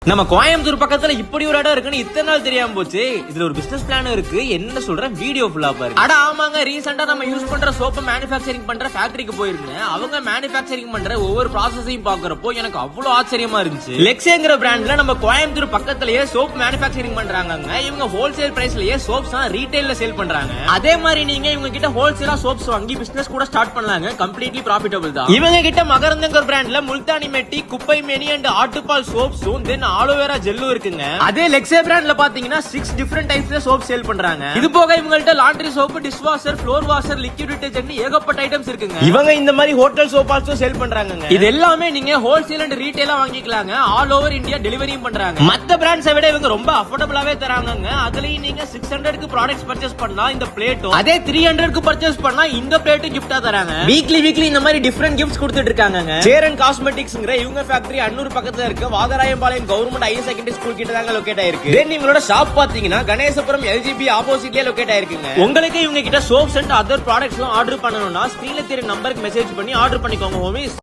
நம்ம கோயம்புத்தூர் பக்கத்துல இப்படி ஒரு இடம் இருக்குன்னு இத்தனை நாள் தெரியாம போச்சு. இதுல ஒரு பிசினஸ் பிளான் இருக்கு, என்ன சொல்றேன் வீடியோ ஃபுல்லா பாரு. அட ஆமாங்க, ரீசெண்டா நம்ம யூஸ் பண்ற சோப்பு மேனுஃபேக்சரிங் பண்ற ஃபேக்டரிக்கு போயிருந்தேன். அவங்க மேனுஃபேக்சரிங் பண்ற ஒவ்வொரு ப்ராசஸையும் பாக்குறப்போ எனக்கு அவ்வளவு ஆச்சரியமா இருந்துச்சு. லெக்ஸேங்கிற பிராண்ட்ல நம்ம கோயம்புத்தூர் பக்கத்திலேயே சோப் மேனுஃபேக்சரிங் பண்றாங்க. இவங்க ஹோல்சேல் பிரைஸ்லயே சோப்ஸ் ரீட்டைல்ல சேல் பண்றாங்க. அதே மாதிரி நீங்க இவங்க கிட்ட ஹோல்சேலா சோப்ஸ் வாங்கி பிசினஸ் கூட ஸ்டார்ட் பண்ணலாங்க. கம்ப்ளீட்லி ப்ராஃபிட்டபிள் தான். இவங்க கிட்ட மகரந்தங்கிற பிராண்ட்ல முல்தானி மெட்டி, குப்பை மேனி அண்ட் ஆட்டுப்பால் சோப்ஸும் தென் ஆலோவேரா ஜெல்லும் இருக்குங்க. அதே லெக்ஸே பிராண்ட்ல பாத்தீங்கன்னா 6 டிஃபரெண்ட் டைப்ஸ்ல சோப் சேல் பண்றாங்க. இது போக இவங்கள்ட்ட laundry soap, dish washer, floor washer, liquid detergent ஏகப்பட்ட ஐட்டம்ஸ் இருக்குங்க. இவங்க இந்த மாதிரி ஹோட்டல் சோப் ஆல்சோ சேல் பண்றாங்க. இது எல்லாமே நீங்க ஹோல்சேல் அண்ட் ரீட்டைலா வாங்கிக்கலாங்க. ஆல் ஓவர் இந்தியா டெலிவரியும் பண்றாங்க. மத்த பிராண்ட்ஸை விட இவங்க ரொம்ப அஃபோர்டபிளாவே தராங்க. அதுலயும் நீங்க 600க்கு ப்ராடக்ட்ஸ் பர்ச்சேஸ் பண்ணா இந்த பிளேட்டும், அதே 300க்கு பர்ச்சேஸ் பண்ணா இந்த பிளேட்டும் கிஃப்டா தராங்க. வீக்லி இந்த மாதிரி டிஃபரெண்ட் கிஃப்ட்ஸ் கொடுத்துட்டு இருக்காங்க. சேரன் காஸ்மெட்டிக்ஸ்ங்கற இவங்க ஃபேக்டரி அன்னூர் பக்கத்துல இருக்கு. வாதராயம்பாளையம் கவர்மெண்ட் ஹையர் செகண்டரி ஸ்கூல் கிட்ட தாங்க லொகேட் ஆயிருக்கு. தென் இவங்களோட ஷாப் பாத்தீங்கன்னா கணேசபுரம் LGB ஆப்போசிட்லயே லொகேட் ஆயிருக்குங்க. உங்களுக்கு இவங்க கிட்ட சோப்ஸ் அண்ட் அதர் ப்ராடக்ட்ஸ்லாம் ஆர்டர் பண்ணனும்னா ஸ்கிரீன்ல தெரிய நம்பருக்கு மெசேஜ் பண்ணி ஆர்டர் பண்ணிக்கோங்க ஹோமிஸ்.